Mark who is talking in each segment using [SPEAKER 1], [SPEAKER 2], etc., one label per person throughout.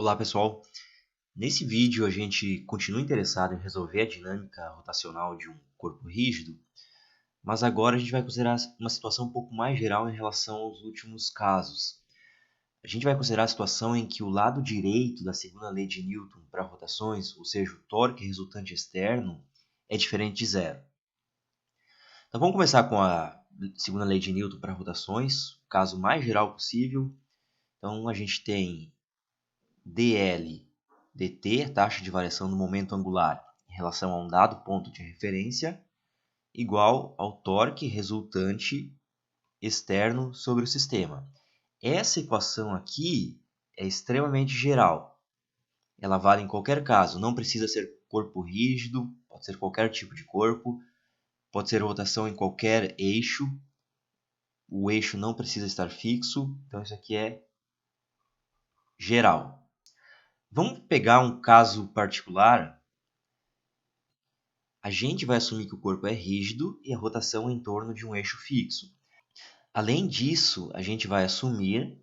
[SPEAKER 1] Olá pessoal, nesse vídeo a gente continua interessado em resolver a dinâmica rotacional de um corpo rígido, mas agora a gente vai considerar uma situação um pouco mais geral em relação aos últimos casos. A gente vai considerar a situação em que o lado direito da segunda lei de Newton para rotações, ou seja, o torque resultante externo, é diferente de zero. Então vamos começar com a segunda lei de Newton para rotações, o caso mais geral possível. Então a gente tem dl dt, taxa de variação do momento angular em relação a um dado ponto de referência, igual ao torque resultante externo sobre o sistema. Essa equação aqui é extremamente geral. Ela vale em qualquer caso, não precisa ser corpo rígido, pode ser qualquer tipo de corpo, pode ser rotação em qualquer eixo, o eixo não precisa estar fixo, então isso aqui é geral. Vamos pegar um caso particular. A gente vai assumir que o corpo é rígido e a rotação em torno de um eixo fixo. Além disso, a gente vai assumir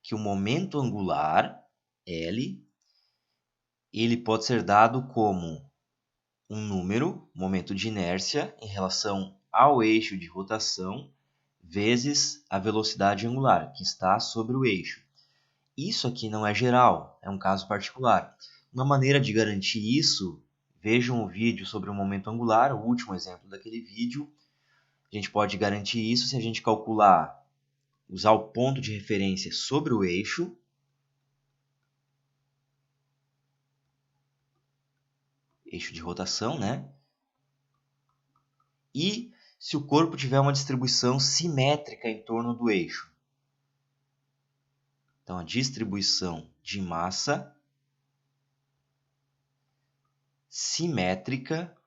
[SPEAKER 1] que o momento angular, L, ele pode ser dado como um número, momento de inércia, em relação ao eixo de rotação, vezes a velocidade angular, que está sobre o eixo. Isso aqui não é geral, é um caso particular. Uma maneira de garantir isso, vejam o vídeo sobre o momento angular, o último exemplo daquele vídeo. A gente pode garantir isso se a gente calcular, usar o ponto de referência sobre o eixo, eixo de rotação, né? E se o corpo tiver uma distribuição simétrica em torno do eixo. Então, a distribuição de massa simétrica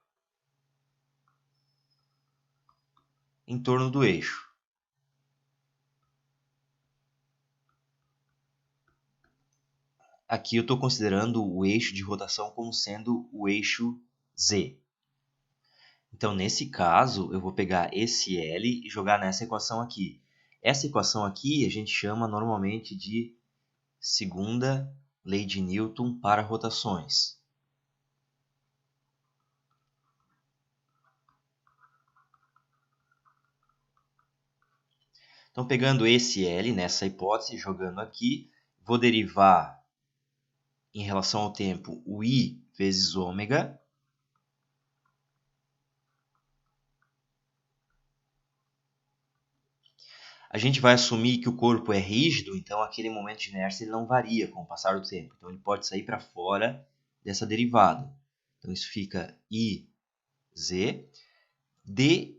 [SPEAKER 1] em torno do eixo. Aqui eu estou considerando o eixo de rotação como sendo o eixo Z. Então, nesse caso, eu vou pegar esse L e jogar nessa equação aqui. Essa equação aqui a gente chama normalmente de segunda lei de Newton para rotações. Então, pegando esse L nessa hipótese, jogando aqui, vou derivar em relação ao tempo o I vezes ômega. A gente vai assumir que o corpo é rígido, então aquele momento de inércia ele não varia com o passar do tempo. Então ele pode sair para fora dessa derivada. Então isso fica IZ d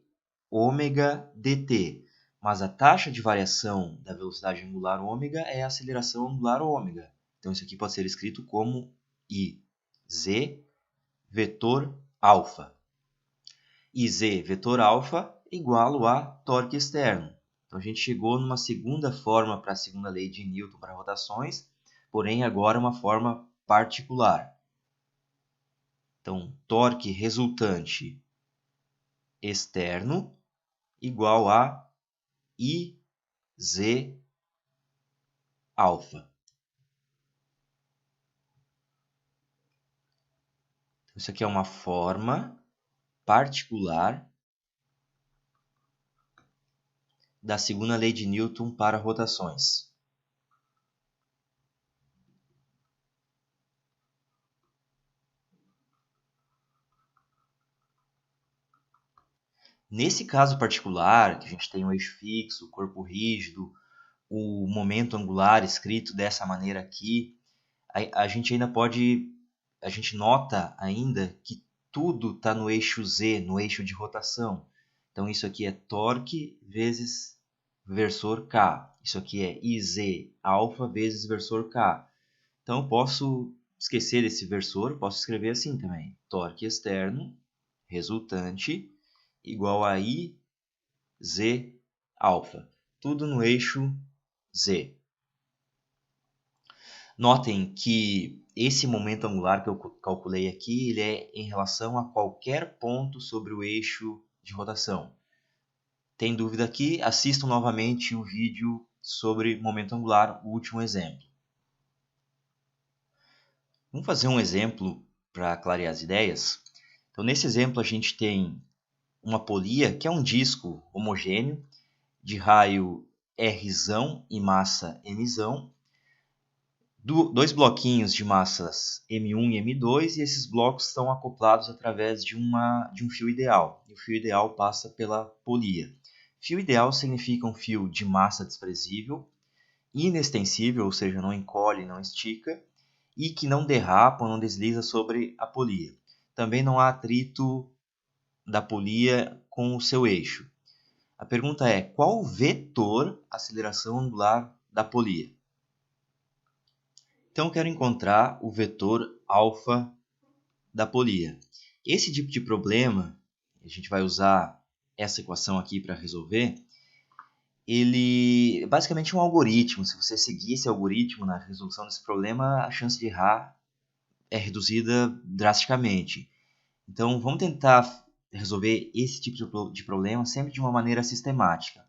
[SPEAKER 1] ômega dt. Mas a taxa de variação da velocidade angular ômega é a aceleração angular ômega. Então isso aqui pode ser escrito como IZ vetor alfa. IZ vetor alfa igual a torque externo. Então a gente chegou numa segunda forma para a segunda lei de Newton para rotações, porém agora uma forma particular. Então, torque resultante externo igual a IZ alfa. Isso aqui é uma forma particular da segunda lei de Newton para rotações. Nesse caso particular, que a gente tem um eixo fixo, corpo rígido, o momento angular escrito dessa maneira aqui, a gente ainda pode, a gente nota ainda que tudo está no eixo Z, no eixo de rotação. Então isso aqui é torque vezes versor K. Isso aqui é IZ alfa vezes versor K. Então eu posso esquecer desse versor, posso escrever assim também. Torque externo resultante igual a IZ alfa. Tudo no eixo Z. Notem que esse momento angular que eu calculei aqui, ele é em relação a qualquer ponto sobre o eixo de rotação. Tem dúvida aqui? Assistam novamente o vídeo sobre momento angular, o último exemplo. Vamos fazer um exemplo para clarear as ideias. Então, nesse exemplo, a gente tem uma polia, que é um disco homogêneo, de raio Rzão e massa Mzão, dois bloquinhos de massas M1 e M2, e esses blocos estão acoplados através de um fio ideal. E o fio ideal passa pela polia. Fio ideal significa um fio de massa desprezível, inextensível, ou seja, não encolhe, não estica, e que não derrapa ou não desliza sobre a polia. Também não há atrito da polia com o seu eixo. A pergunta é: qual o vetor aceleração angular da polia? Então, eu quero encontrar o vetor alfa da polia. Esse tipo de problema, a gente vai usar essa equação aqui para resolver, ele é basicamente um algoritmo. Se você seguir esse algoritmo na resolução desse problema, a chance de errar é reduzida drasticamente. Então, vamos tentar resolver esse tipo de problema sempre de uma maneira sistemática.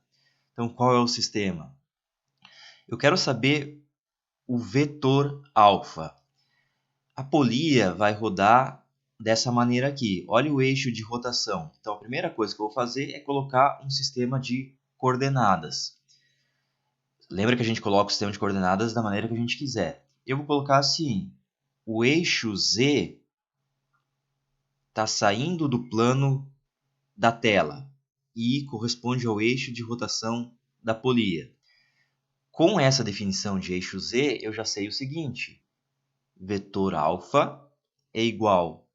[SPEAKER 1] Então, qual é o sistema? Eu quero saber o vetor alfa. A polia vai rodar dessa maneira aqui. Olha o eixo de rotação. Então, a primeira coisa que eu vou fazer é colocar um sistema de coordenadas. Lembra que a gente coloca o sistema de coordenadas da maneira que a gente quiser. Eu vou colocar assim: o eixo Z está saindo do plano da tela e corresponde ao eixo de rotação da polia. Com essa definição de eixo Z, eu já sei o seguinte: vetor alfa é igual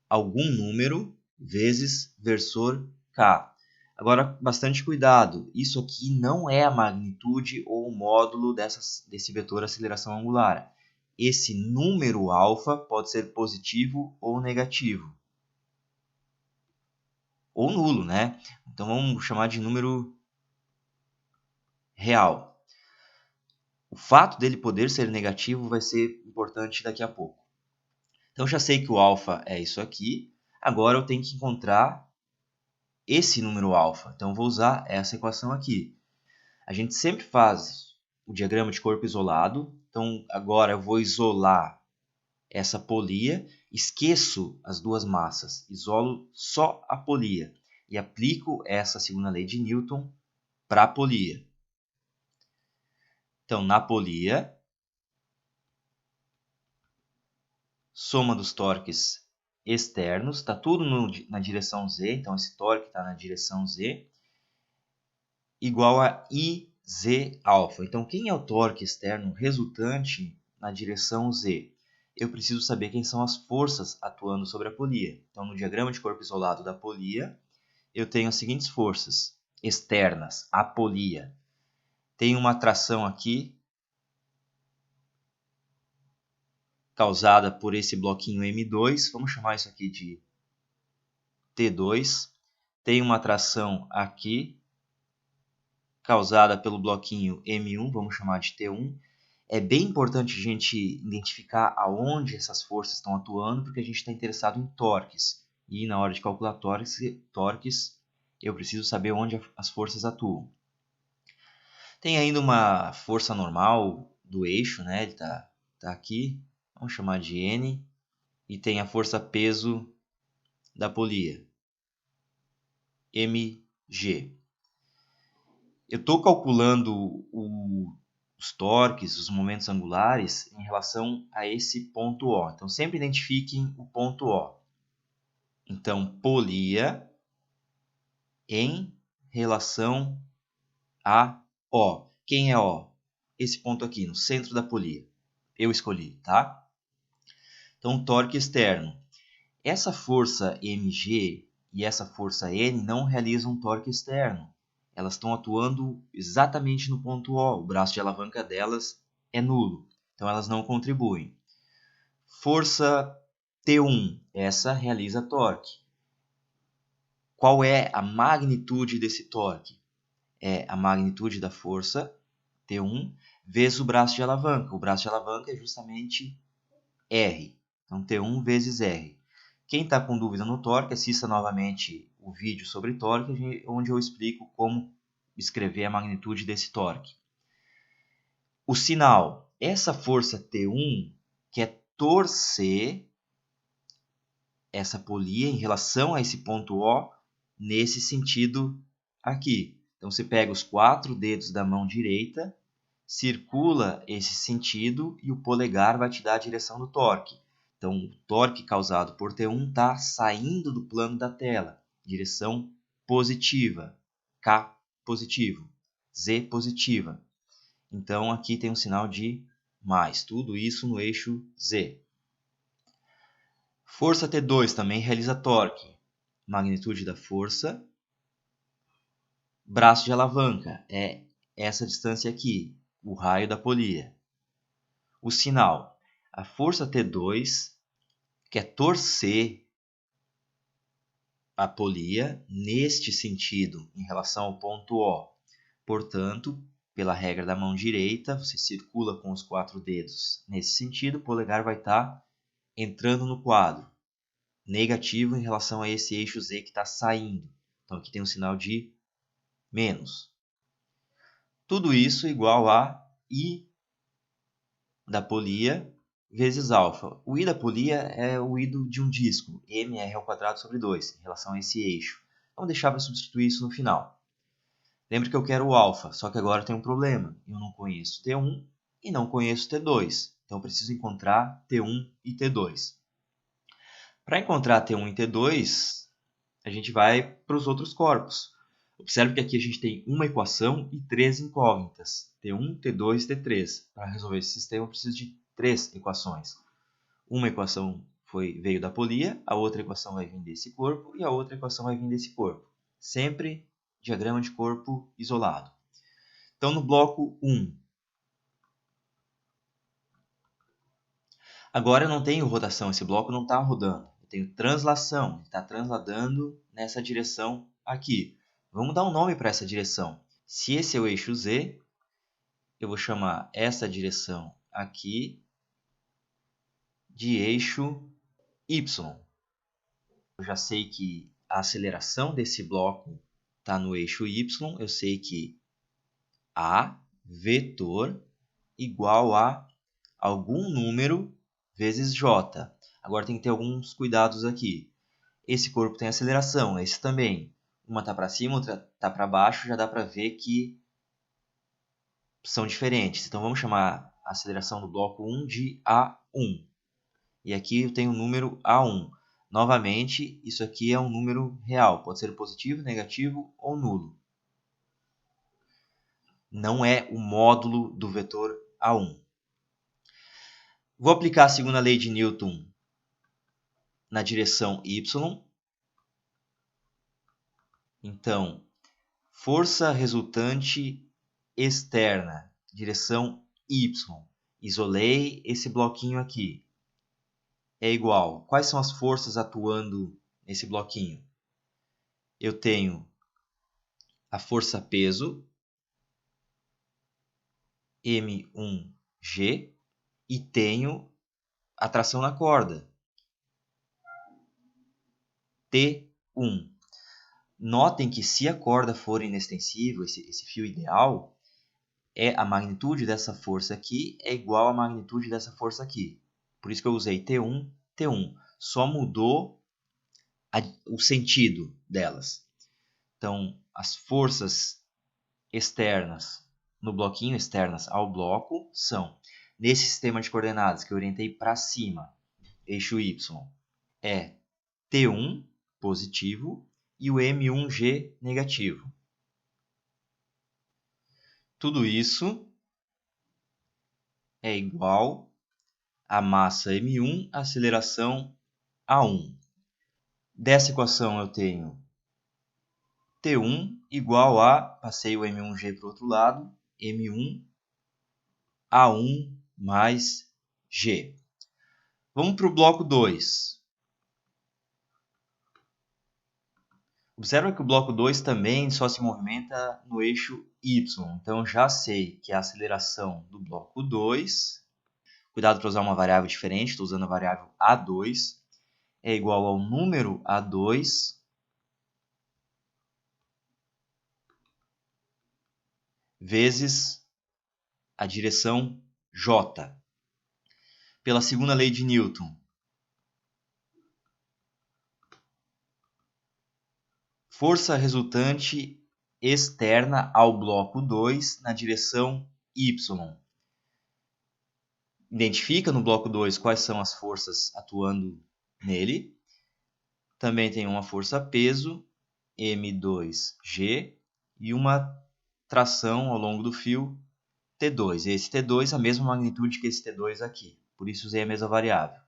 [SPEAKER 1] a algum número vezes versor K. Agora, bastante cuidado, isso aqui não é a magnitude ou o módulo desse vetor aceleração angular. Esse número alfa pode ser positivo ou negativo. Ou nulo, né? Então vamos chamar de número real. O fato dele poder ser negativo vai ser importante daqui a pouco. Então já sei que o alfa é isso aqui. Agora eu tenho que encontrar esse número alfa. Então vou usar essa equação aqui. A gente sempre faz o diagrama de corpo isolado. Então agora eu vou isolar essa polia, esqueço as duas massas, isolo só a polia e aplico essa segunda lei de Newton para a polia. Então, na polia, soma dos torques externos, está tudo na direção Z, então esse torque está na direção Z, igual a IZ alfa. Então, quem é o torque externo resultante na direção Z? Eu preciso saber quem são as forças atuando sobre a polia. Então, no diagrama de corpo isolado da polia, eu tenho as seguintes forças externas, a polia. Tem uma tração aqui, causada por esse bloquinho M2, vamos chamar isso aqui de T2. Tem uma tração aqui, causada pelo bloquinho M1, vamos chamar de T1. É bem importante a gente identificar aonde essas forças estão atuando, porque a gente está interessado em torques. E na hora de calcular torques, eu preciso saber onde as forças atuam. Tem ainda uma força normal do eixo, né? Ele está aqui, vamos chamar de N. E tem a força peso da polia, mg. Eu estou calculando os torques, os momentos angulares em relação a esse ponto O. Então, sempre identifiquem o ponto O. Então, polia em relação a O. Quem é O? Esse ponto aqui, no centro da polia. Eu escolhi, tá? Então, torque externo. Essa força mg e essa força N não realizam um torque externo. Elas estão atuando exatamente no ponto O. O braço de alavanca delas é nulo. Então, elas não contribuem. Força T1. Essa realiza torque. Qual é a magnitude desse torque? É a magnitude da força T1 vezes o braço de alavanca. O braço de alavanca é justamente R. Então, T1 vezes R. Quem está com dúvida no torque, assista novamente o vídeo sobre torque, onde eu explico como escrever a magnitude desse torque. O sinal, essa força T1 quer torcer essa polia em relação a esse ponto O nesse sentido aqui. Então, você pega os 4 dedos da mão direita, circula esse sentido e o polegar vai te dar a direção do torque. Então, o torque causado por T1 está saindo do plano da tela, direção positiva, K positivo, Z positiva. Então, aqui tem um sinal de mais, tudo isso no eixo Z. Força T2 também realiza torque. Magnitude da força. Braço de alavanca é essa distância aqui, o raio da polia. O sinal. A força T2 quer torcer a polia neste sentido, em relação ao ponto O. Portanto, pela regra da mão direita, você circula com os 4 dedos nesse sentido, o polegar vai estar entrando no quadro. Negativo em relação a esse eixo Z que está saindo. Então, aqui tem um sinal de menos. Tudo isso igual a I da polia vezes alfa. O I da polia é o I de um disco, mr²/2, em relação a esse eixo. Vamos deixar para substituir isso no final. Lembre que eu quero o alfa, só que agora tem um problema. Eu não conheço T1 e não conheço T2. Então, eu preciso encontrar T1 e T2. Para encontrar T1 e T2, a gente vai para os outros corpos. Observe que aqui a gente tem uma equação e 3 incógnitas, T1, T2 e T3. Para resolver esse sistema, eu preciso de 3 equações. Uma equação veio da polia, a outra equação vai vir desse corpo e a outra equação vai vir desse corpo. Sempre diagrama de corpo isolado. Então, no bloco 1, agora eu não tenho rotação, esse bloco não está rodando. Eu tenho translação, ele está transladando nessa direção aqui. Vamos dar um nome para essa direção. Se esse é o eixo Z, eu vou chamar essa direção aqui de eixo Y. Eu já sei que a aceleração desse bloco está no eixo Y. Eu sei que A vetor igual a algum número vezes J. Agora tem que ter alguns cuidados aqui. Esse corpo tem aceleração, esse também. Uma está para cima, outra está para baixo, já dá para ver que são diferentes. Então, vamos chamar a aceleração do bloco 1 de A1. E aqui eu tenho o número A1. Novamente, isso aqui é um número real. Pode ser positivo, negativo ou nulo. Não é o módulo do vetor A1. Vou aplicar a segunda lei de Newton na direção Y. Então, força resultante externa, direção Y. Isolei esse bloquinho aqui. É igual. Quais são as forças atuando nesse bloquinho? Eu tenho a força peso, M1G, e tenho a tração na corda, T1. Notem que se a corda for inextensível, esse fio ideal, a magnitude dessa força aqui é igual à magnitude dessa força aqui. Por isso que eu usei T1, T1. Só mudou o sentido delas. Então, as forças externas no bloquinho, externas ao bloco, são, nesse sistema de coordenadas que eu orientei para cima, eixo Y, é T1 positivo e o M1G negativo. Tudo isso é igual a massa M1, aceleração A1. Dessa equação eu tenho T1 igual a, passei o M1G para o outro lado, M1 A1 mais G. Vamos para o bloco 2. Observa que o bloco 2 também só se movimenta no eixo Y. Então, já sei que a aceleração do bloco 2, cuidado para usar uma variável diferente, estou usando a variável A2, é igual ao número A2 vezes a direção J. pela segunda lei de Newton, força resultante externa ao bloco 2 na direção y. Identifica no bloco 2 quais são as forças atuando nele. Também tem uma força peso, M2G, e uma tração ao longo do fio, T2. Esse T2 é a mesma magnitude que esse T2 aqui, por isso usei a mesma variável.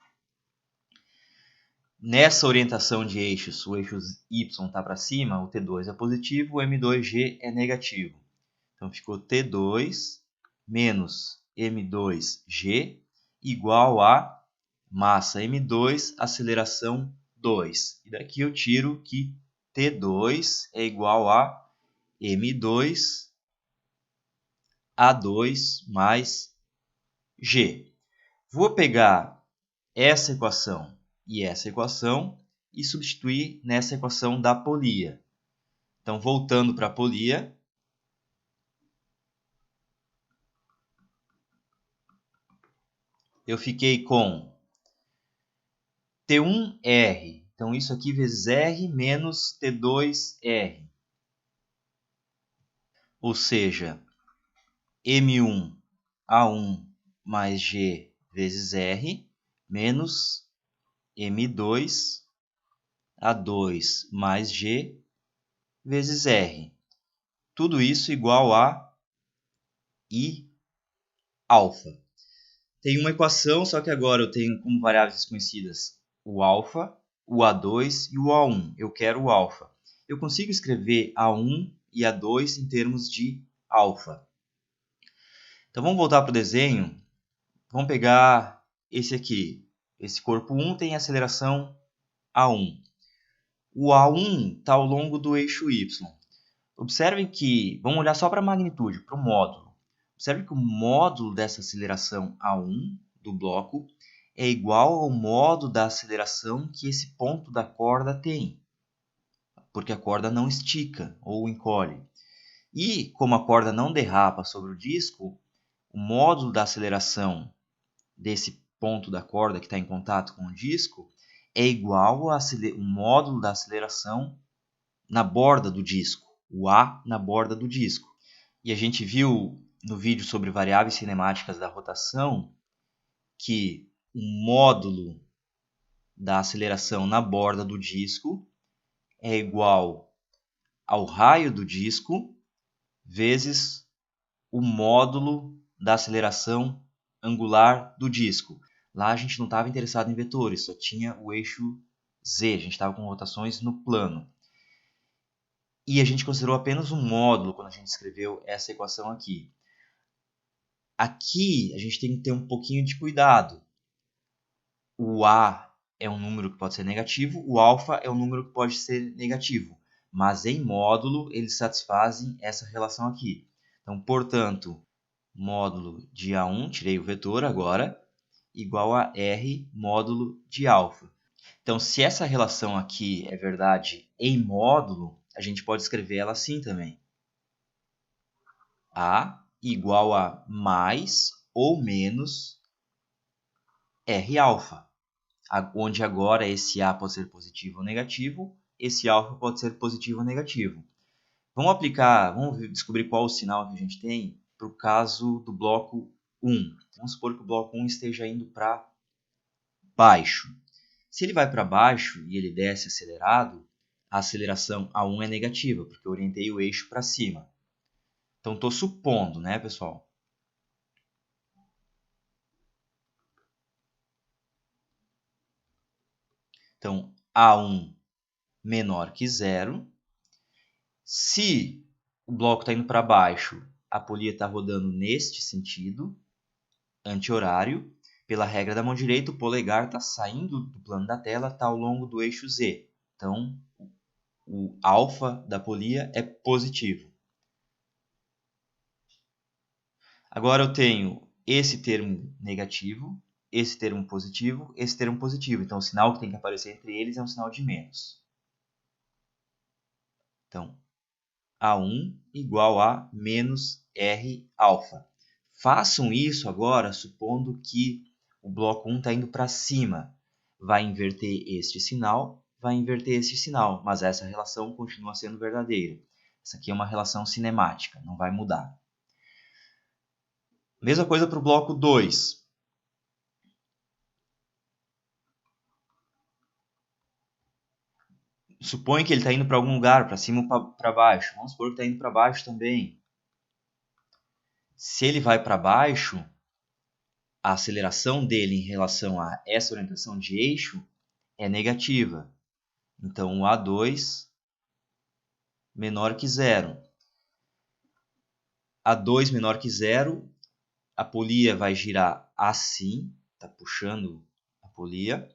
[SPEAKER 1] Nessa orientação de eixos, o eixo Y está para cima, o T2 é positivo, o M2G é negativo. Então ficou T2 menos M2G igual a massa M2, aceleração 2. E daqui eu tiro que T2 é igual a M2 A2 mais G. Vou pegar essa equação e substituir nessa equação da polia. Então, voltando para a polia, eu fiquei com T1R. Então, isso aqui vezes R menos T2R. Ou seja, M1A1 mais G vezes R menos M2A2 mais G vezes R. Tudo isso igual a I alfa. Tem uma equação, só que agora eu tenho como variáveis desconhecidas o alfa, o A2 e o A1. Eu quero o alfa. Eu consigo escrever A1 e A2 em termos de alfa. Então vamos voltar para o desenho. Vamos pegar esse aqui. Esse corpo 1 tem aceleração A1. O A1 está ao longo do eixo Y. Observem que, vamos olhar só para a magnitude, para o módulo. Observe que o módulo dessa aceleração A1 do bloco é igual ao módulo da aceleração que esse ponto da corda tem, porque a corda não estica ou encolhe. E, como a corda não derrapa sobre o disco, o módulo da aceleração desse ponto da corda que está em contato com o disco é igual ao módulo da aceleração na borda do disco, o A na borda do disco. E a gente viu no vídeo sobre variáveis cinemáticas da rotação que o módulo da aceleração na borda do disco é igual ao raio do disco vezes o módulo da aceleração angular do disco. Lá a gente não estava interessado em vetores, só tinha o eixo Z, a gente estava com rotações no plano. E a gente considerou apenas um módulo quando a gente escreveu essa equação aqui. Aqui a gente tem que ter um pouquinho de cuidado. O A é um número que pode ser negativo, o alfa é um número que pode ser negativo. Mas em módulo eles satisfazem essa relação aqui. Então, portanto, módulo de A1, tirei o vetor agora, igual a R módulo de alfa. Então, se essa relação aqui é verdade em módulo, a gente pode escrever ela assim também. A igual a mais ou menos R alfa, onde agora esse A pode ser positivo ou negativo, esse alfa pode ser positivo ou negativo. Vamos descobrir qual o sinal que a gente tem para o caso do bloco 1. Vamos supor que o bloco 1 esteja indo para baixo. Se ele vai para baixo e ele desce acelerado, a aceleração A1 é negativa, porque eu orientei o eixo para cima. Então, estou supondo, né, pessoal? Então, A1 menor que zero. Se o bloco está indo para baixo, a polia está rodando neste sentido, anti-horário. Pela regra da mão direita, o polegar está saindo do plano da tela, está ao longo do eixo Z. Então, o alfa da polia é positivo. Agora eu tenho esse termo negativo, esse termo positivo, esse termo positivo. Então, o sinal que tem que aparecer entre eles é um sinal de menos. Então, A1 igual a menos R alfa. Façam isso agora supondo que o o bloco 1 está indo para cima. Vai inverter este sinal, vai inverter este sinal, mas essa relação continua sendo verdadeira. Essa aqui é uma relação cinemática, não vai mudar. Mesma coisa para o bloco 2. Supõe que ele está indo para algum lugar, para cima ou para baixo. Vamos supor que está indo para baixo também. Se ele vai para baixo, a aceleração dele em relação a essa orientação de eixo é negativa. Então, o A2 menor que zero. A2 menor que zero, a polia vai girar assim, está puxando a polia.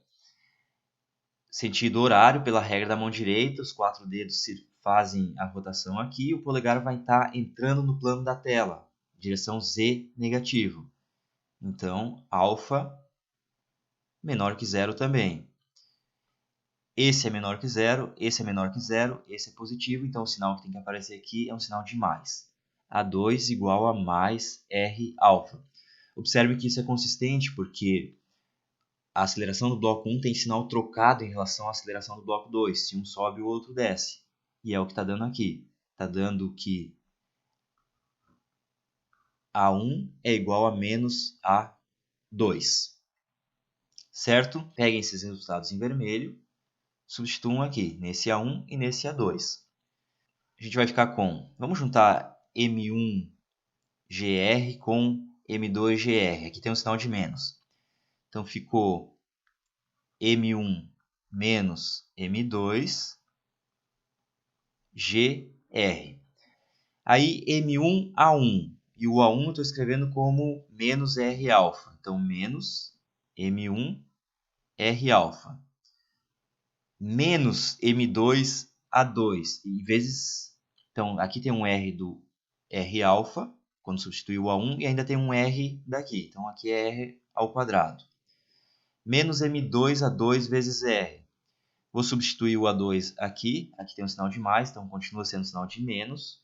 [SPEAKER 1] Sentido horário, pela regra da mão direita, os 4 dedos fazem a rotação aqui, o polegar vai estar entrando no plano da tela, direção Z negativo. Então, alfa menor que zero também. Esse é menor que zero, esse é menor que zero, esse é positivo, então o sinal que tem que aparecer aqui é um sinal de mais. A2 igual a mais R alfa. Observe que isso é consistente porque a aceleração do bloco 1 tem sinal trocado em relação à aceleração do bloco 2. Se um sobe, o outro desce. E é o que está dando aqui. Está dando que A1 é igual a menos A2. Certo? Peguem esses resultados em vermelho. Substituam aqui, nesse A1 e nesse A2. A gente vai ficar com... Vamos juntar M1GR com M2GR. Aqui tem um sinal de menos. Então, ficou M1 menos M2 GR. Aí M1 A1. E o A1 eu estou escrevendo como menos R alfa. Então, menos M1 R alfa. Menos M2 A2. E vezes... Então, aqui tem um R do R alfa, quando substituir o A1, e ainda tem um R daqui. Então, aqui é R ao quadrado. Menos M2 A2 vezes R. Vou substituir o A2 aqui. Aqui tem um sinal de mais, então continua sendo um sinal de menos.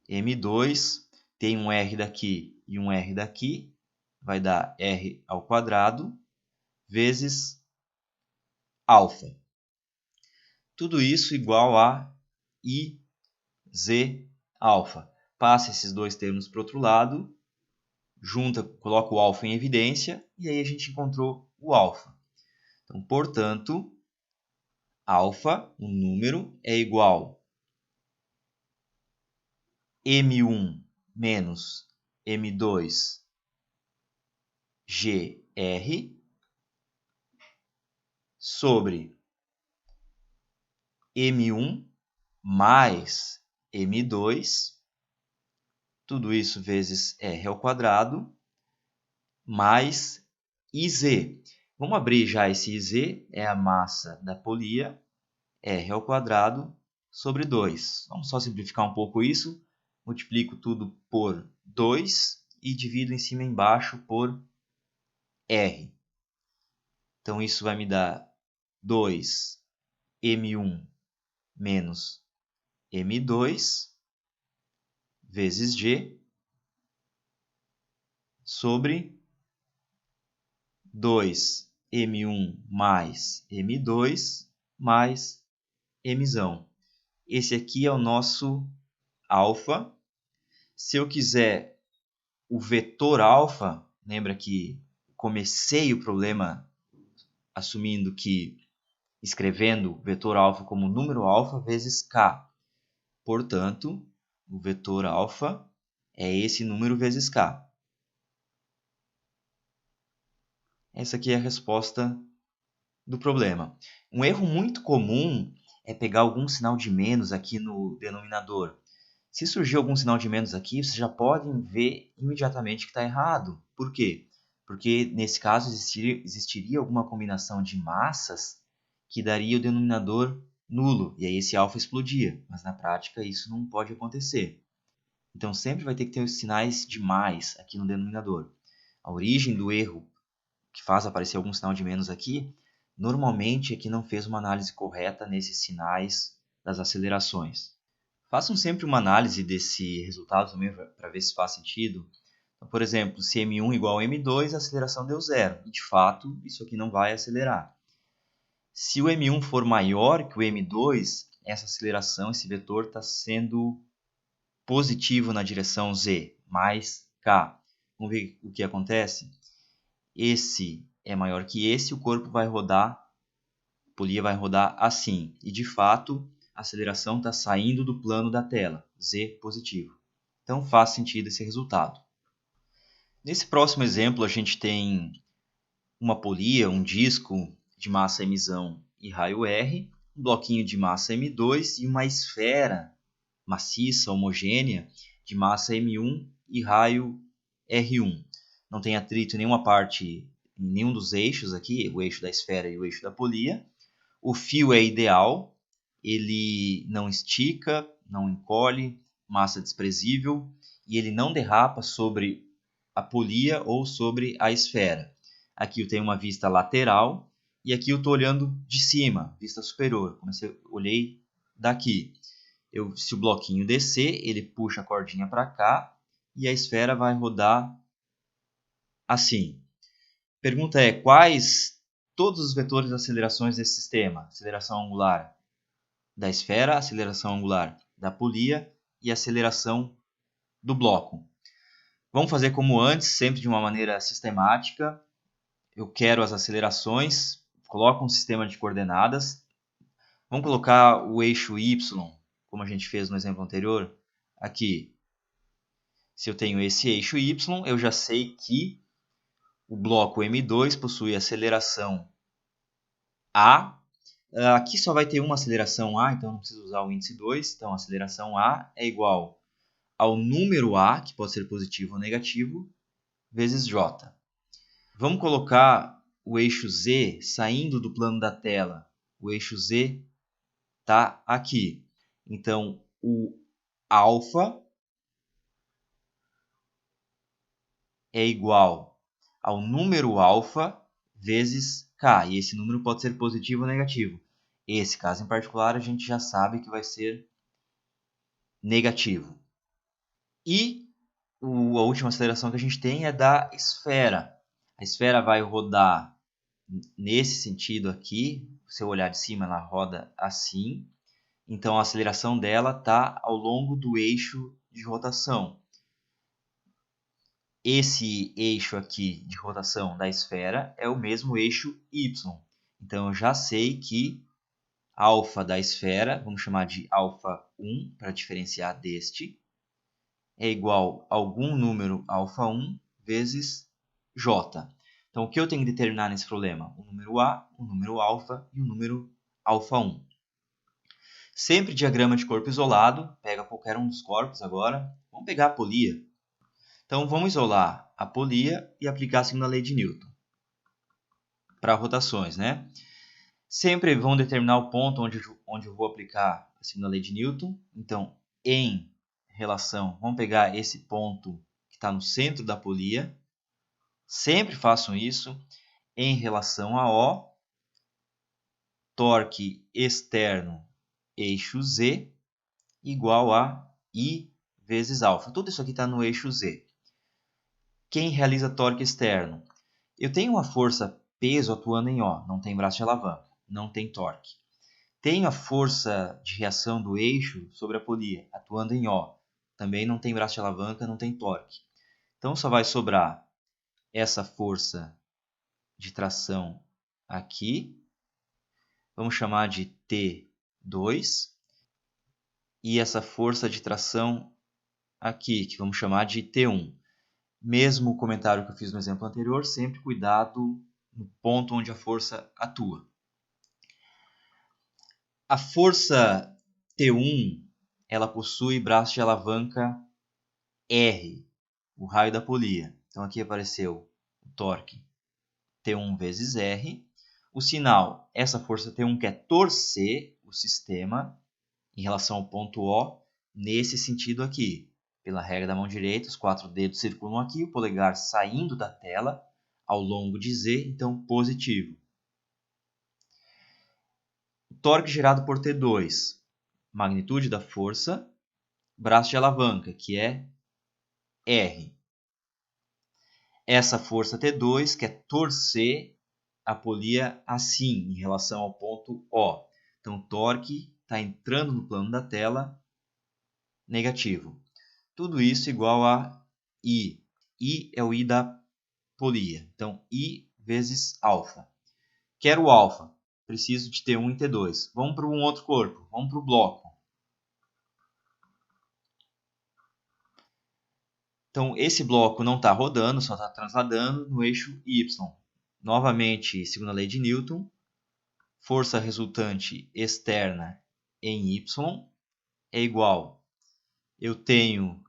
[SPEAKER 1] M2 tem um R daqui e um R daqui. Vai dar R ao quadrado vezes alfa. Tudo isso igual a IZ alfa. Passa esses dois termos para o outro lado. Junta, coloca o alfa em evidência. E aí a gente encontrou o alfa. Então, portanto, alfa, o número, é igual M1 menos M2 GR sobre M1 mais M2, tudo isso vezes R ao quadrado, mais IZ. Vamos abrir já esse IZ, é a massa da polia, R ao quadrado sobre 2. Vamos só simplificar um pouco isso. Multiplico tudo por 2 e divido em cima e embaixo por R. Então, isso vai me dar 2M1 menos M2 vezes G sobre 2M1 mais M2 mais Mzão. Esse aqui é o nosso alfa. Se eu quiser o vetor alfa, lembra que comecei o problema assumindo que escrevendo o vetor alfa como número alfa vezes k. Portanto, o vetor alfa é esse número vezes k. Essa aqui é a resposta do problema. Um erro muito comum é pegar algum sinal de menos aqui no denominador. Se surgir algum sinal de menos aqui, vocês já podem ver imediatamente que está errado. Por quê? Porque nesse caso existiria alguma combinação de massas que daria o denominador nulo, e aí esse alfa explodia. Mas na prática isso não pode acontecer. Então sempre vai ter que ter os sinais de mais aqui no denominador. A origem do erro que faz aparecer algum sinal de menos aqui, normalmente é que não fez uma análise correta nesses sinais das acelerações. Façam sempre uma análise desse resultado também para ver se faz sentido. Então, por exemplo, se M1 igual a M2, a aceleração deu 0. E, de fato, isso aqui não vai acelerar. Se o M1 for maior que o M2, essa aceleração, esse vetor, está sendo positivo na direção Z, mais K. Vamos ver o que acontece? Esse é maior que esse, o corpo vai rodar, a polia vai rodar assim. E, de fato, a aceleração está saindo do plano da tela, Z positivo. Então, faz sentido esse resultado. Nesse próximo exemplo, a gente tem uma polia, um disco de massa Mzão e raio R, um bloquinho de massa M2 e uma esfera maciça, homogênea, de massa M1 e raio R1. Não tem atrito em nenhuma parte, em nenhum dos eixos aqui, o eixo da esfera e o eixo da polia. O fio é ideal, ele não estica, não encolhe, massa desprezível, e ele não derrapa sobre a polia ou sobre a esfera. Aqui eu tenho uma vista lateral e aqui eu estou olhando de cima, vista superior, como se eu olhei daqui. Se o bloquinho descer, ele puxa a cordinha para cá e a esfera vai rodar assim. Pergunta é, quais todos os vetores de acelerações desse sistema? Aceleração angular da esfera, aceleração angular da polia e aceleração do bloco. Vamos fazer como antes, sempre de uma maneira sistemática. Eu quero as acelerações, coloco um sistema de coordenadas. Vamos colocar o eixo Y, como a gente fez no exemplo anterior, aqui. Se eu tenho esse eixo Y, eu já sei que o bloco M2 possui aceleração A. Aqui só vai ter uma aceleração A, então não preciso usar o índice 2. Então, a aceleração A é igual ao número A, que pode ser positivo ou negativo, vezes J. Vamos colocar o eixo Z saindo do plano da tela. O eixo Z está aqui. Então, o alfa é igual ao número alfa vezes K. E esse número pode ser positivo ou negativo. Esse caso em particular, a gente já sabe que vai ser negativo. E a última aceleração que a gente tem é da esfera. A esfera vai rodar nesse sentido aqui. Se eu olhar de cima, ela roda assim. Então, a aceleração dela está ao longo do eixo de rotação. Esse eixo aqui de rotação da esfera é o mesmo eixo Y. Então, eu já sei que alfa da esfera, vamos chamar de alfa 1 para diferenciar deste, é igual a algum número alfa 1 vezes J. Então, o que eu tenho que determinar nesse problema? O número A, o número alfa e o número alfa 1. Sempre diagrama de corpo isolado, pega qualquer um dos corpos agora. Vamos pegar a polia. Então, vamos isolar a polia e aplicar a segunda lei de Newton para rotações, né? Sempre vão determinar o ponto onde eu vou aplicar a segunda lei de Newton. Então, em relação, vamos pegar esse ponto que está no centro da polia. Sempre façam isso. Em relação a O, torque externo eixo Z igual a I vezes alfa. Tudo isso aqui está no eixo Z. Quem realiza torque externo? Eu tenho uma força peso atuando em O, não tem braço de alavanca, não tem torque. Tenho a força de reação do eixo sobre a polia, atuando em O, também não tem braço de alavanca, não tem torque. Então só vai sobrar essa força de tração aqui, vamos chamar de T2, e essa força de tração aqui, que vamos chamar de T1. Mesmo comentário que eu fiz no exemplo anterior, sempre cuidado no ponto onde a força atua. A força T1, ela possui braço de alavanca R, o raio da polia. Então aqui apareceu o torque T1 vezes R. O sinal, essa força T1 quer torcer o sistema em relação ao ponto O, nesse sentido aqui. Pela regra da mão direita, os 4 dedos circulam aqui, o polegar saindo da tela ao longo de Z, então positivo. O torque gerado por T2, magnitude da força, braço de alavanca, que é R. essa força T2 quer torcer a polia assim, em relação ao ponto O. Então, o torque está entrando no plano da tela negativo. Tudo isso igual a I. I é o I da polia. Então, I vezes alfa. Quero o alfa. Preciso de T1 e T2. Vamos para um outro corpo. Vamos para o bloco. Então, esse bloco não está rodando, só está transladando no eixo Y. Novamente, segundo a lei de Newton, força resultante externa em Y é igual. Eu tenho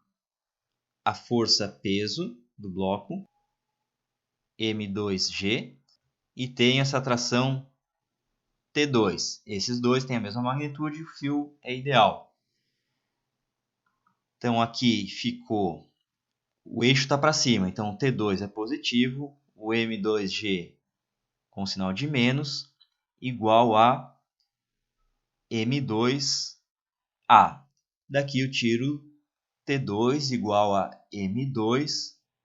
[SPEAKER 1] a força peso do bloco, M2G, e tenho essa tração T2. Esses dois têm a mesma magnitude, o fio é ideal. Então, aqui ficou... O eixo está para cima, então o T2 é positivo, o M2G com sinal de menos, igual a M2A. Daqui eu tiro T2 igual a M2A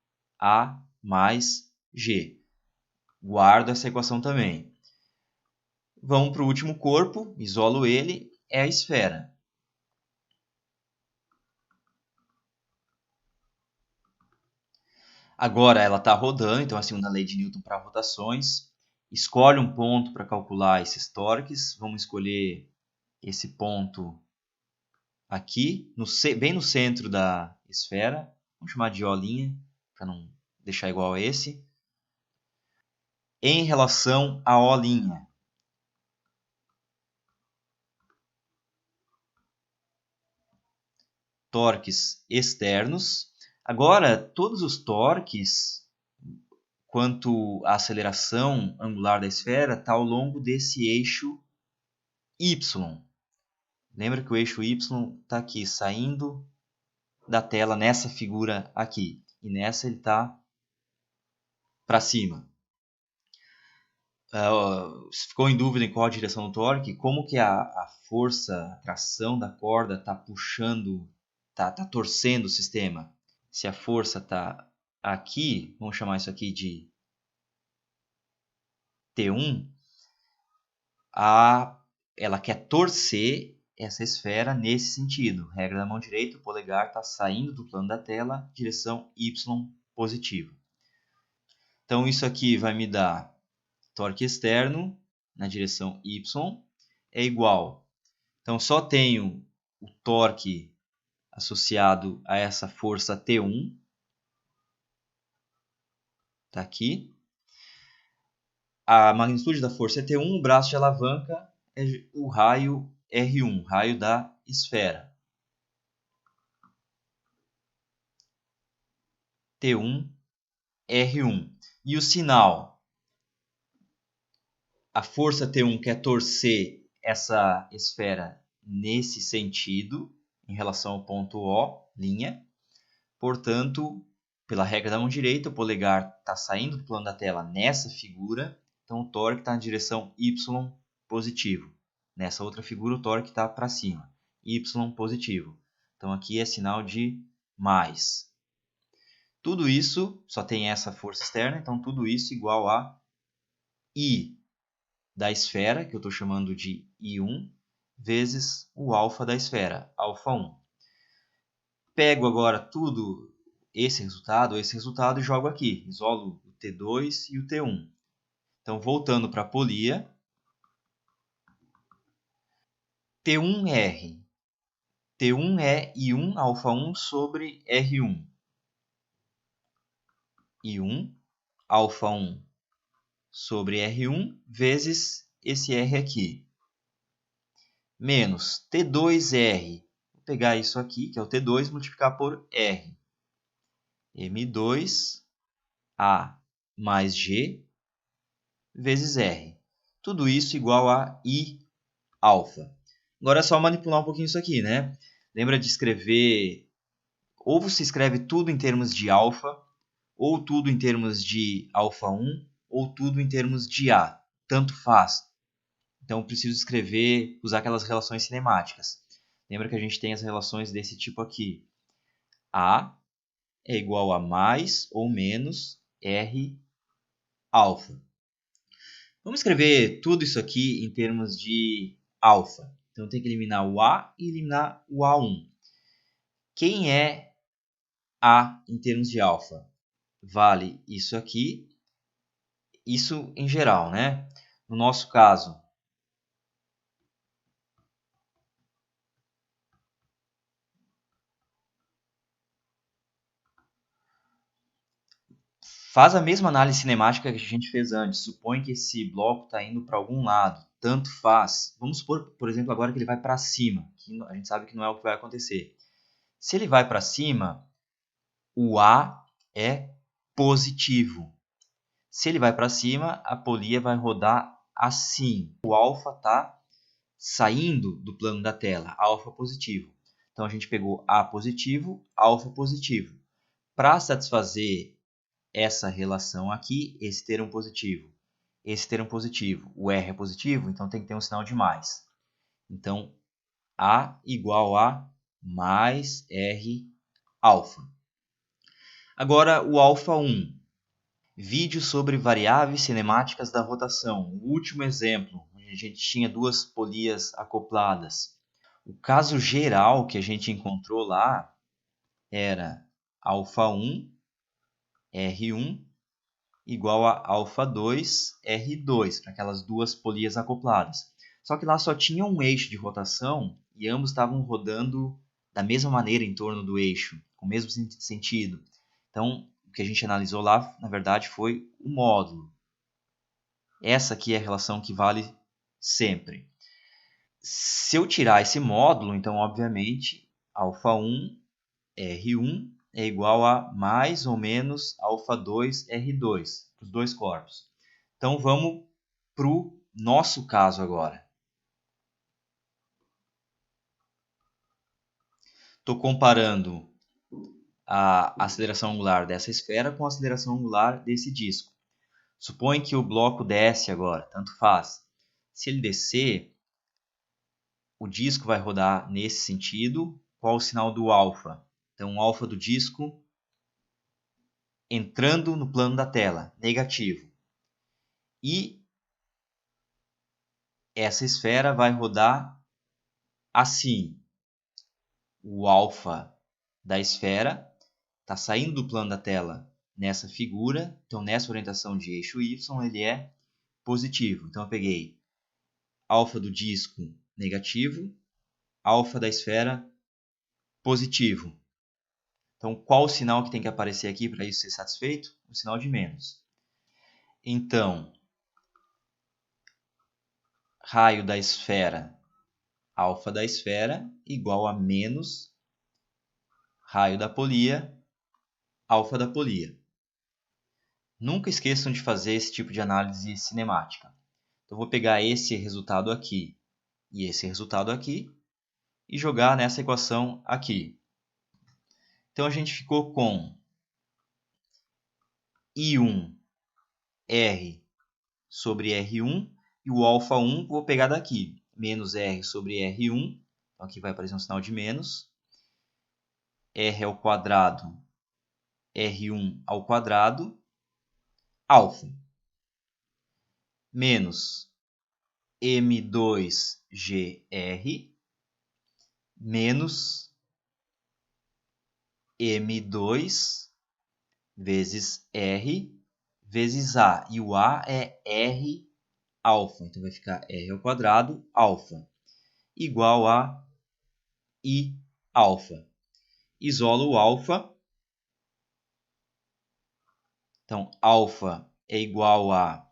[SPEAKER 1] mais G. Guardo essa equação também. Vamos para o último corpo, isolo ele, é a esfera. Agora ela está rodando, então a segunda lei de Newton para rotações. Escolhe um ponto para calcular esses torques. Vamos escolher esse ponto aqui, bem no centro da esfera. Vamos chamar de O', para não deixar igual a esse. Em relação a O'. Torques externos. Agora, todos os torques, quanto à aceleração angular da esfera, está ao longo desse eixo Y. Lembra que o eixo Y está aqui, saindo da tela nessa figura aqui. E nessa ele está para cima. Ficou em dúvida em qual a direção do torque? Como que a força, a tração da corda está puxando, está torcendo o sistema? Se a força está aqui, vamos chamar isso aqui de T1, ela quer torcer essa esfera nesse sentido. Regra da mão direita, o polegar está saindo do plano da tela, direção Y positivo. Então, isso aqui vai me dar torque externo na direção Y é igual. Então, só tenho o torque associado a essa força T1. Está aqui. A magnitude da força é T1, o braço de alavanca é o raio R1, raio da esfera. T1, R1. E o sinal? A força T1 quer torcer essa esfera nesse sentido, em relação ao ponto O'. Portanto, pela regra da mão direita, o polegar está saindo do plano da tela nessa figura, então o torque está na direção Y positivo. Nessa outra figura, o torque está para cima, Y positivo. Então aqui é sinal de mais. Tudo isso, só tem essa força externa, então tudo isso igual a I da esfera, que eu estou chamando de I1, vezes o alfa da esfera, alfa 1. Pego agora tudo esse resultado e jogo aqui. Isolo o T2 e o T1. Então, voltando para a polia. T1R. T1 é I1 alfa 1 sobre R1. I1 alfa 1 sobre R1 vezes esse R aqui. Menos T2R. Vou pegar isso aqui, que é o T2, multiplicar por R. M2A mais G vezes R. Tudo isso igual a I alfa. Agora é só manipular um pouquinho isso aqui, né? Lembra de escrever... Ou você escreve tudo em termos de alfa, ou tudo em termos de alfa 1, ou tudo em termos de A. Tanto faz. Então, eu preciso escrever, usar aquelas relações cinemáticas. Lembra que a gente tem as relações desse tipo aqui. A é igual a mais ou menos R alfa. Vamos escrever tudo isso aqui em termos de alfa. Então, tem que eliminar o A e eliminar o A1. Quem é A em termos de alfa? Vale isso aqui, isso em geral, né? No nosso caso, faz a mesma análise cinemática que a gente fez antes. Supõe que esse bloco está indo para algum lado. Tanto faz. Vamos supor, por exemplo, agora que ele vai para cima. Que a gente sabe que não é o que vai acontecer. Se ele vai para cima, o A é positivo. Se ele vai para cima, a polia vai rodar assim. O alfa está saindo do plano da tela, alfa positivo. Então a gente pegou A positivo, alfa positivo. Para satisfazer essa relação aqui, esse termo positivo, esse termo positivo, o R é positivo, então tem que ter um sinal de mais. Então, A igual a mais R alfa. Agora, o alfa 1. Vídeo sobre variáveis cinemáticas da rotação. O último exemplo, onde a gente tinha duas polias acopladas. O caso geral que a gente encontrou lá era alfa 1, R1, igual a alfa 2, R2, para aquelas duas polias acopladas. Só que lá só tinha um eixo de rotação e ambos estavam rodando da mesma maneira em torno do eixo, com o mesmo sentido. Então, o que a gente analisou lá, na verdade, foi o módulo. Essa aqui é a relação que vale sempre. Se eu tirar esse módulo, então, obviamente, alfa 1, R1 é igual a mais ou menos alfa 2, R2, os dois corpos. Então, vamos para o nosso caso agora. Estou comparando a aceleração angular dessa esfera com a aceleração angular desse disco. Supõe que o bloco desce agora, tanto faz. Se ele descer, o disco vai rodar nesse sentido. Qual o sinal do alfa? Então, o alfa do disco entrando no plano da tela, negativo. E essa esfera vai rodar assim. O alfa da esfera está saindo do plano da tela nessa figura. Então, nessa orientação de eixo Y, ele é positivo. Então, eu peguei alfa do disco negativo, alfa da esfera positivo. Então, qual o sinal que tem que aparecer aqui para isso ser satisfeito? O sinal de menos. Então, raio da esfera, alfa da esfera, igual a menos raio da polia, alfa da polia. Nunca esqueçam de fazer esse tipo de análise cinemática. Então, vou pegar esse resultado aqui e esse resultado aqui e jogar nessa equação aqui. Então, a gente ficou com I1 R sobre R1 e o alfa 1 vou pegar daqui, menos R sobre R1, então aqui vai aparecer um sinal de menos, R ao quadrado, R1 ao quadrado, alfa, menos M2GR, menos M2 vezes R vezes A, e o A é R alfa, então vai ficar R ao quadrado, alfa, igual a I alfa. Isolo o alfa. Então, alfa é igual a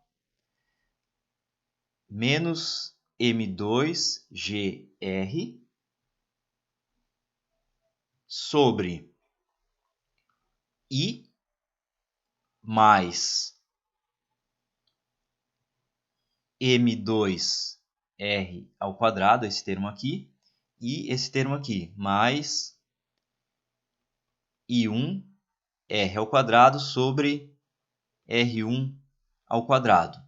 [SPEAKER 1] menos M2GR sobre I mais M2R ao quadrado, esse termo aqui, e esse termo aqui, mais I1R ao quadrado sobre R1 ao quadrado.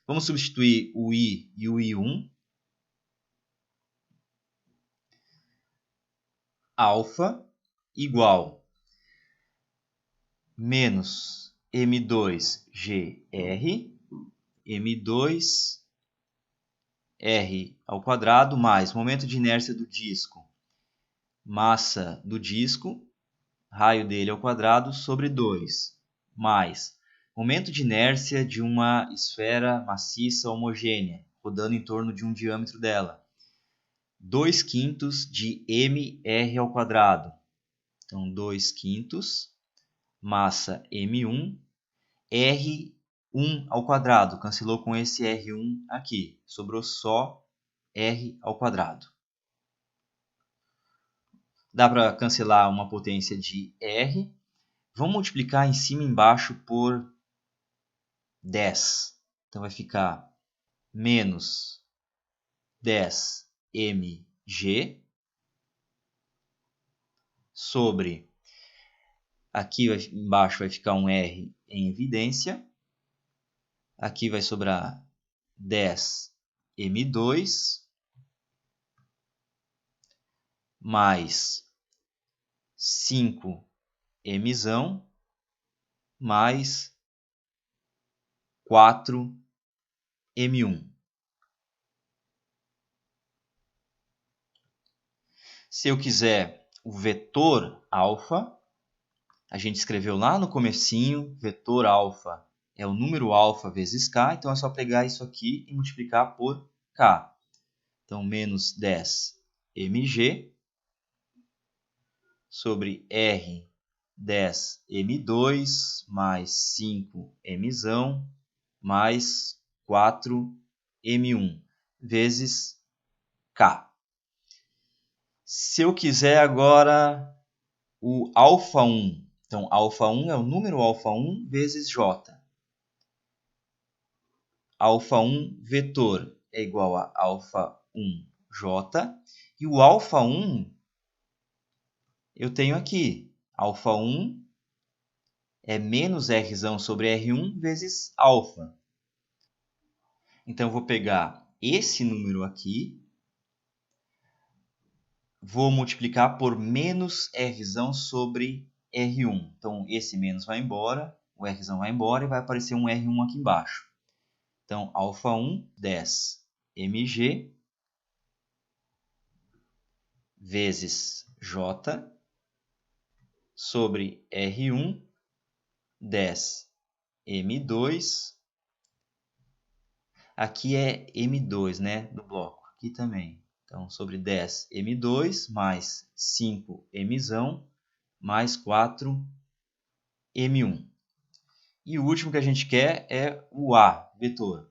[SPEAKER 1] Vamos substituir o I e o I1. Alfa igual menos m2gr, m2r ao quadrado, mais momento de inércia do disco, massa do disco, raio dele ao quadrado, sobre 2, mais momento de inércia de uma esfera maciça homogênea, rodando em torno de um diâmetro dela, 2/5 de mr ao quadrado. Então, 2/5, massa m1, r1 ao quadrado. Cancelou com esse r1 aqui. Sobrou só r ao quadrado. Dá para cancelar uma potência de r. Vamos multiplicar em cima e embaixo por 10. Então, vai ficar menos 10 mg sobre, aqui embaixo vai ficar um R em evidência, aqui vai sobrar 10 M2 mais 5 Mzão mais 4 M1. Se eu quiser o vetor alfa, a gente escreveu lá no comecinho, vetor alfa é o número alfa vezes k, então é só pegar isso aqui e multiplicar por k. Então, menos 10 mg sobre r 10 m2 mais 5 mzão mais 4 m1 vezes k. Se eu quiser agora o α1, então α1 é o número α1 vezes j. α1 vetor é igual a α1j, e o α1 eu tenho aqui, α1 é menos r sobre r1 vezes alfa. Então, eu vou pegar esse número aqui, vou multiplicar por menos r sobre r1. Então, esse menos vai embora, o r vai embora e vai aparecer um r1 aqui embaixo. Então, α1, 10 mg vezes j sobre r1, 10 m2. Aqui é m2, né, do bloco. Aqui também. Então, sobre 10 m2 mais 5 mzão mais 4 m1. E o último que a gente quer é o a, vetor.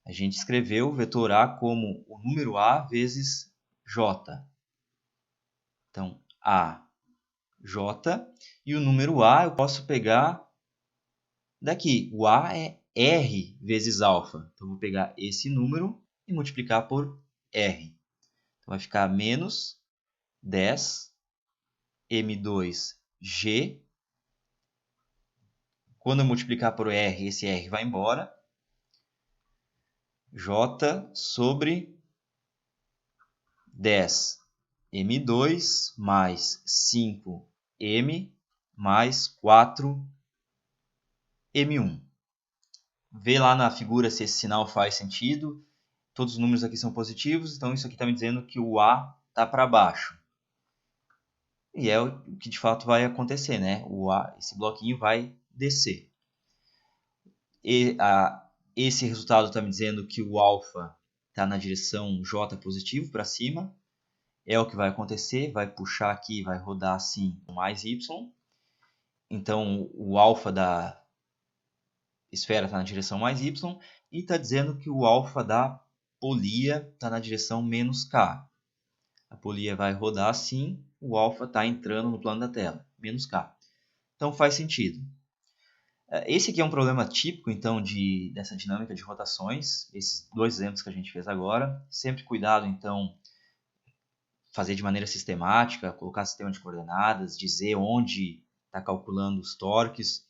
[SPEAKER 1] A gente escreveu o vetor a como o número a vezes j. Então, a, j. E o número a eu posso pegar daqui. O a é r vezes alfa. Então, eu vou pegar esse número e multiplicar por r. Então, vai ficar menos 10 m2g. Quando eu multiplicar por r, esse r vai embora. J sobre 10 m2 mais 5 m mais 4 m1. Vê lá na figura se esse sinal faz sentido. Todos os números aqui são positivos, então isso aqui está me dizendo que o A está para baixo. E é o que de fato vai acontecer, né? Esse bloquinho vai descer. Esse resultado está me dizendo que o alfa está na direção J positivo para cima. É o que vai acontecer, vai puxar aqui, vai rodar assim com mais Y. Então, o alfa da esfera está na direção mais Y. E está dizendo que o alfa da polia está na direção menos K. A polia vai rodar assim, o alfa está entrando no plano da tela, menos K. Então, faz sentido. Esse aqui é um problema típico, então, dessa dinâmica de rotações. Esses dois exemplos que a gente fez agora. Sempre cuidado, então, fazer de maneira sistemática, colocar sistema de coordenadas, dizer onde está calculando os torques,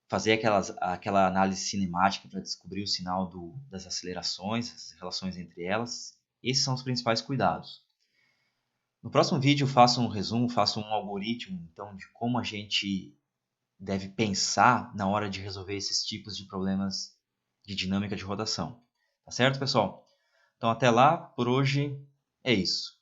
[SPEAKER 1] fazer aquela análise cinemática para descobrir o sinal das acelerações, as relações entre elas. Esses são os principais cuidados. No próximo vídeo eu faço um resumo, faço um algoritmo então, de como a gente deve pensar na hora de resolver esses tipos de problemas de dinâmica de rotação. Tá certo, pessoal? Então, até lá, por hoje é isso.